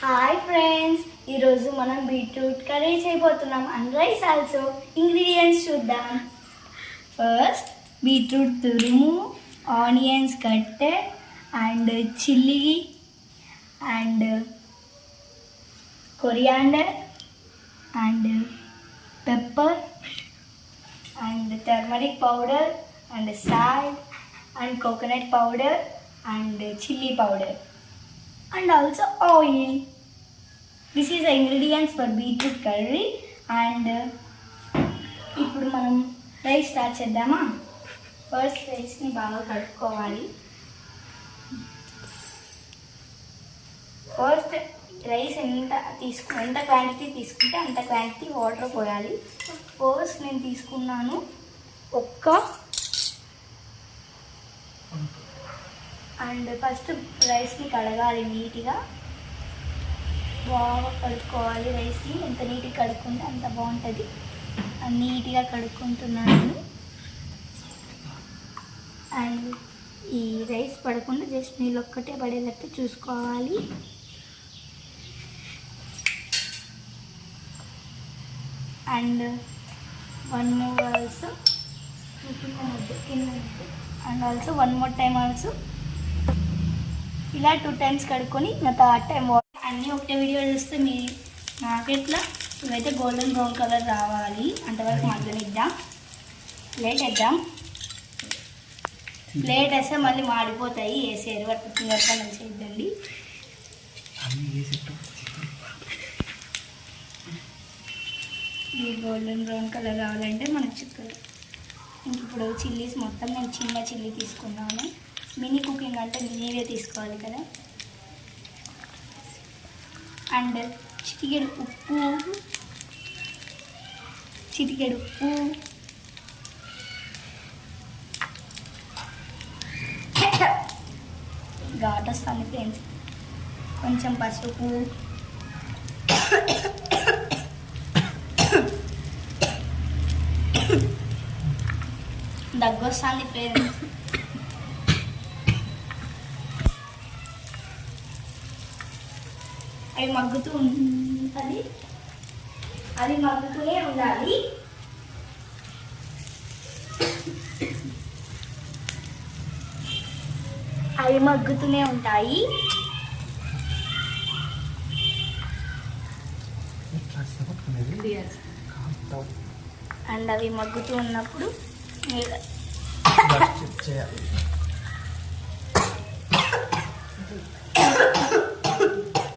Hi friends, ఈరోజు మనం beetroot curry చేయబోతున్నాం అండ్ రైస్ ఆల్సో. ఇంగ్రీడియంట్స్ చూద్దాం. ఫస్ట్ బీట్రూట్ తురుము, onions కట్టెడ్ and chilli and coriander and pepper and turmeric powder and salt and coconut powder and chili powder and also oil. This is the ingredients for beetroot curry. And ఇప్పుడు మనం rice start చేద్దామా. First రైస్ని బాగా కడుక్కోవాలి. First rice ఎంత quantity తీసుకుంటే అంత quantity water పోయాలి. ఫస్ట్ నేను తీసుకున్నాను అండ్ ఫస్ట్ రైస్ని కడగాలి నీట్గా. బాగా కడుక్కోవాలి రైస్ని. ఎంత నీట్గా కడుక్కుంటే అంత బాగుంటుంది. నీట్గా కడుక్కుంటున్నాను. అండ్ ఈ రైస్ పడకుండా జస్ట్ నీళ్ళు ఒక్కటే పడేటట్టు చూసుకోవాలి. And one more also and also one more time also ఇలా 2 times కడుక్కొని నా థర్డ్ టైం అన్నీ ఒకటే వీడియో చూస్తే మీ మార్కెట్లో ఇవైతే గోల్డెన్ బ్రౌన్ కలర్ రావాలి. అంతవరకు మగ్గనిద్దాం. ప్లేట్ వేస్తే మళ్ళీ మాడిపోతాయి. వేసేరు అట్లా ఫింగర్తో మంచిగా ఇద్దండి. ఈ గోల్డెన్ బ్రౌన్ కలర్ రావాలంటే మనకు చిక్కలు. ఇప్పుడు చిల్లీస్ మొత్తం నేను చిన్న చిల్లీ తీసుకున్నాను. మినీ కుకింగ్ అంటే మినీవే తీసుకోవాలి కదా. అండ్ చిటికెడు ఉప్పు ఘాట్ వస్తుంది ఫ్రెండ్స్. కొంచెం పసుపు, దగ్గొస్తుంది ఫ్రెండ్స్. అవి మగ్గుతూనే ఉండాలి. అవి మగ్గుతూనే ఉంటాయి. అండ్ అవి మగ్గుతూ ఉన్నప్పుడు